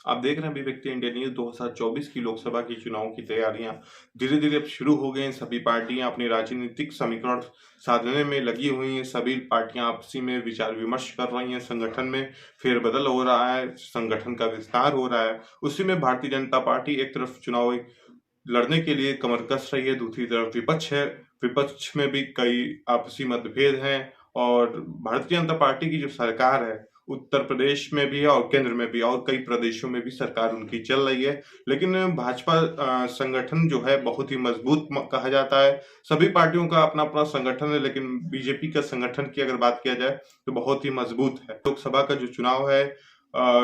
आप देख रहे हैं अभिव्यक्ति इंडिया न्यूज। 2024 की लोकसभा की चुनाव की तैयारियां धीरे धीरे अब शुरू हो गई हैं। सभी पार्टियां अपनी राजनीतिक समीकरण साधने में लगी हुई हैं। सभी पार्टियां आपसी में विचार विमर्श कर रही हैं। संगठन में फेरबदल हो रहा है, संगठन का विस्तार हो रहा है। उसी में भारतीय जनता पार्टी एक तरफ चुनाव लड़ने के लिए कमर कस रही है, दूसरी तरफ विपक्ष है। विपक्ष में भी कई आपसी मतभेद हैं और भारतीय जनता पार्टी की जो सरकार है उत्तर प्रदेश में भी है और केंद्र में भी और कई प्रदेशों में भी सरकार उनकी चल रही है। लेकिन भाजपा संगठन जो है बहुत ही मजबूत कहा जाता है। सभी पार्टियों का अपना अपना संगठन है, लेकिन बीजेपी का संगठन की अगर बात किया जाए तो बहुत ही मजबूत है। लोकसभा का जो चुनाव है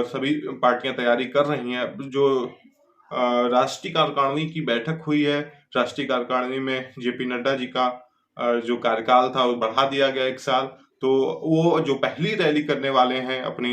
सभी पार्टियां तैयारी कर रही हैं। जो राष्ट्रीय कार्यकारिणी की बैठक हुई है, राष्ट्रीय कार्यकारिणी में जेपी नड्डा जी का जो कार्यकाल था वो बढ़ा दिया गया 1 साल। तो वो जो पहली रैली करने वाले हैं अपनी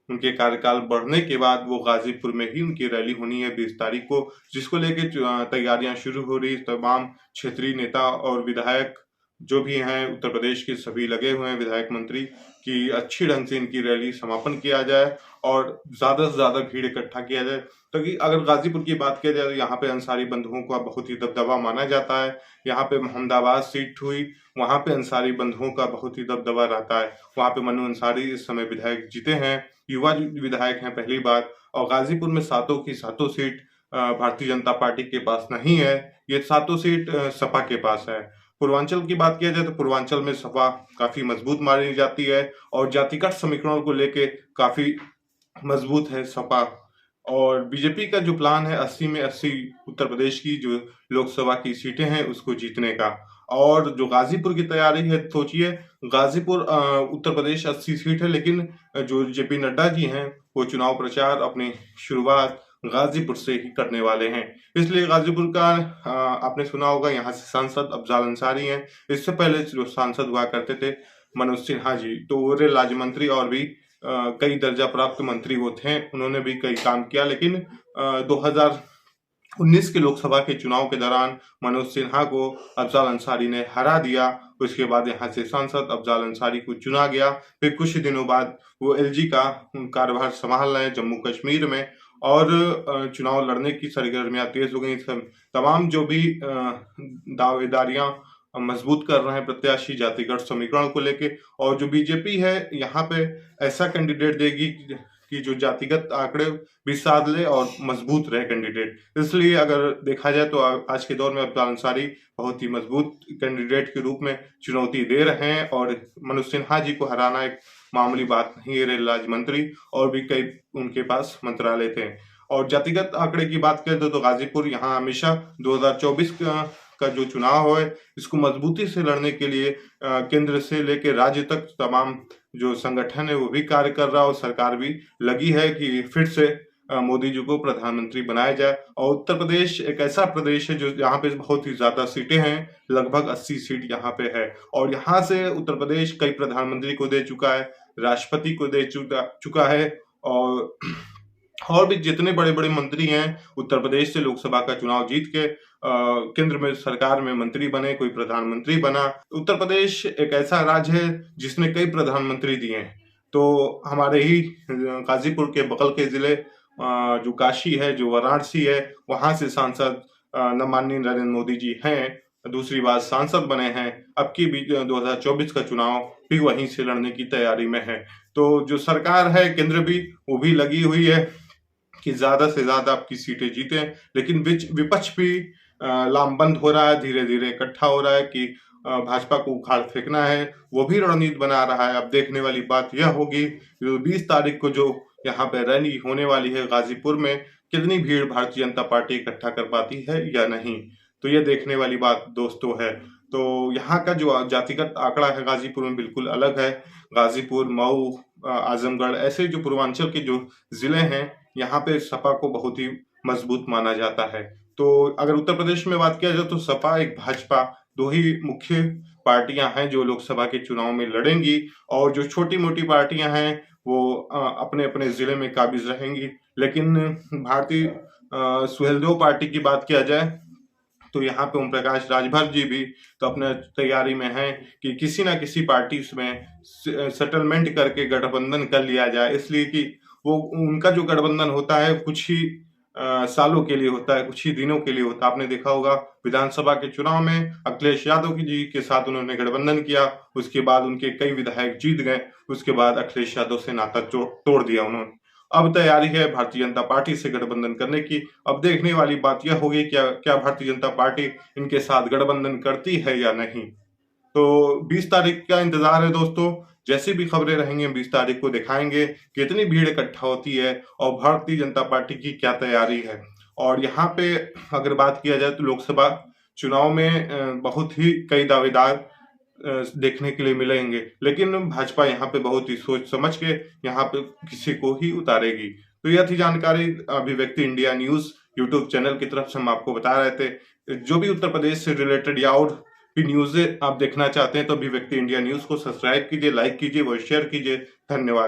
उनके कार्यकाल बढ़ने के बाद, वो गाजीपुर में ही उनकी रैली होनी है 20 तारीख को, जिसको लेके तैयारियां शुरू हो रही। तमाम क्षेत्रीय नेता और विधायक जो भी हैं उत्तर प्रदेश के सभी लगे हुए हैं, विधायक मंत्री, की अच्छी ढंग से इनकी रैली समापन किया जाए और ज्यादा से ज्यादा भीड़ इकट्ठा किया जाए। क्योंकि अगर गाजीपुर की बात किया जाए तो यहाँ पे अंसारी बंधुओं का बहुत ही दबदबा माना जाता है। यहाँ पे मोहम्मदाबाद सीट हुई, वहां पे अंसारी बंधुओं का बहुत ही दबदबा रहता है। वहां पे मनु अंसारी इस समय विधायक जीते हैं, युवा विधायक हैं पहली बार। और गाजीपुर में सातों की सातों सीट भारतीय जनता पार्टी के पास नहीं है, ये सातों सीट सपा के पास है। पूर्वांचल की बात किया जाए तो पूर्वांचल में सपा काफी मजबूत मानी जाती है और जातिगत समीकरणों को लेके काफी मजबूत है सपा। और बीजेपी का जो प्लान है 80 में 80 उत्तर प्रदेश की जो लोकसभा की सीटें हैं उसको जीतने का। और जो गाजीपुर की तैयारी है, सोचिए गाजीपुर उत्तर प्रदेश 80 सीट है, लेकिन जो जेपी नड्डा जी हैं वो चुनाव प्रचार अपनी शुरुआत गाजीपुर से ही करने वाले हैं। इसलिए गाजीपुर का आपने सुना होगा, यहाँ से सांसद अफजाल अंसारी हैं। इससे पहले जो सांसद हुआ करते थे मनोज सिन्हा जी, तो वो रेल राज्य मंत्री और भी कई दर्जा प्राप्त मंत्री वो थे, उन्होंने भी कई काम किया। लेकिन 2019 के लोकसभा के चुनाव के दौरान मनोज सिन्हा को अफजाल अंसारी ने हरा दिया। उसके बाद यहाँ से सांसद अफजाल अंसारी को चुना गया। फिर कुछ दिनों बाद वो एलजी का कार्यभार संभाल रहे हैं जम्मू कश्मीर में और चुनाव लड़ने की सरगर्मियां तेज हो गई। तमाम जो भी दावेदारियां मजबूत कर रहे हैं प्रत्याशी जातिगत समीकरण को लेके। और जो बीजेपी है यहाँ पे ऐसा कैंडिडेट देगी कि जो जातिगत आंकड़े भी साध ले और मजबूत रहे कैंडिडेट। इसलिए अगर देखा जाए तो आज के दौर में अफजाल अंसारी बहुत ही मजबूत कैंडिडेट के रूप में चुनौती दे रहे हैं और मनोज सिन्हा जी को हराना एक मामूली बात नहीं है। रेल राज्य मंत्री और भी कई उनके पास मंत्रालय थे। और जातिगत आंकड़े की बात करें तो गाजीपुर यहाँ हमेशा 2024 का जो चुनाव है इसको मजबूती से लड़ने के लिए केंद्र से लेकर राज्य तक तमाम जो संगठन है वो भी कार्य कर रहा है और सरकार भी लगी है कि फिर से मोदी जी को प्रधानमंत्री बनाया जाए। और उत्तर प्रदेश एक ऐसा प्रदेश है जो यहाँ पे बहुत ही ज्यादा सीटें हैं, लगभग 80 सीट यहाँ पे है। और यहाँ से उत्तर प्रदेश कई प्रधानमंत्री को दे चुका है, राष्ट्रपति को दे चुका है और भी जितने बड़े बड़े मंत्री हैं उत्तर प्रदेश से लोकसभा का चुनाव जीत के केंद्र में सरकार में मंत्री बने, कोई प्रधानमंत्री बना। उत्तर प्रदेश एक ऐसा राज्य है जिसने कई प्रधानमंत्री दिए हैं। तो हमारे ही गाजीपुर के बगल के जिले जो काशी है, जो वाराणसी है, वहां से सांसद माननीय नरेंद्र मोदी जी हैं, दूसरी बार सांसद बने हैं। अब की भी 2024 का चुनाव भी वहीं से लड़ने की तैयारी में है। तो जो सरकार है केंद्र भी वो भी लगी हुई है कि ज्यादा से ज्यादा आपकी सीटें जीते। लेकिन विपक्ष भी लामबंद हो रहा है, धीरे धीरे इकट्ठा हो रहा है कि भाजपा को उखाड़ फेंकना है, वो भी रणनीति बना रहा है। अब देखने वाली बात यह होगी 20 तारीख को जो यहाँ पे रैली होने वाली है गाजीपुर में, कितनी भीड़ भारतीय जनता पार्टी इकट्ठा कर पाती है या नहीं। तो ये देखने वाली बात दोस्तों है। तो यहाँ का जो जातिगत आंकड़ा है गाजीपुर में बिल्कुल अलग है। गाजीपुर, मऊ, आजमगढ़ ऐसे जो पूर्वांचल के जो जिले हैं यहाँ पे सपा को बहुत ही मजबूत माना जाता है। तो अगर उत्तर प्रदेश में बात किया जाए तो सपा एक भाजपा, दो ही मुख्य पार्टियां हैं जो लोकसभा के चुनाव में लड़ेंगी। और जो छोटी मोटी पार्टियां हैं वो अपने अपने जिले में काबिज रहेंगी। लेकिन भारतीय सुहेलदेव पार्टी की बात किया जाए तो यहाँ पे ओम प्रकाश राजभर जी भी तो अपने तैयारी में हैं कि किसी ना किसी पार्टी में सेटलमेंट करके गठबंधन कर लिया जाए, इसलिए कि वो उनका जो गठबंधन होता है कुछ ही सालों के लिए होता है, कुछ ही दिनों के लिए होता है। आपने देखा होगा विधानसभा के चुनाव में अखिलेश यादव जी के साथ उन्होंने गठबंधन किया, उसके बाद उनके कई विधायक जीत गए, उसके बाद अखिलेश यादव से नाता तोड़ दिया उन्होंने। अब तैयारी है भारतीय जनता पार्टी से गठबंधन करने की। अब देखने वाली बात यह होगी क्या भारतीय जनता पार्टी इनके साथ गठबंधन करती है या नहीं। तो 20 तारीख का इंतजार है दोस्तों। जैसी भी खबरें रहेंगी हम 20 तारीख को दिखाएंगे, कितनी भीड़ इकट्ठा होती है और भारतीय जनता पार्टी की क्या तैयारी है। और यहाँ पे अगर बात किया जाए तो लोकसभा चुनाव में बहुत ही कई दावेदार देखने के लिए मिलेंगे, लेकिन भाजपा यहाँ पे बहुत ही सोच समझ के यहाँ पे किसी को ही उतारेगी। तो यह थी जानकारी अभिव्यक्ति इंडिया न्यूज यूट्यूब चैनल की तरफ से हम आपको बता रहे थे। जो भी उत्तर प्रदेश से रिलेटेड या और भी न्यूज़ आप देखना चाहते हैं तो अभिव्यक्ति इंडिया न्यूज को सब्सक्राइब कीजिए, लाइक कीजिए व शेयर कीजिए। धन्यवाद।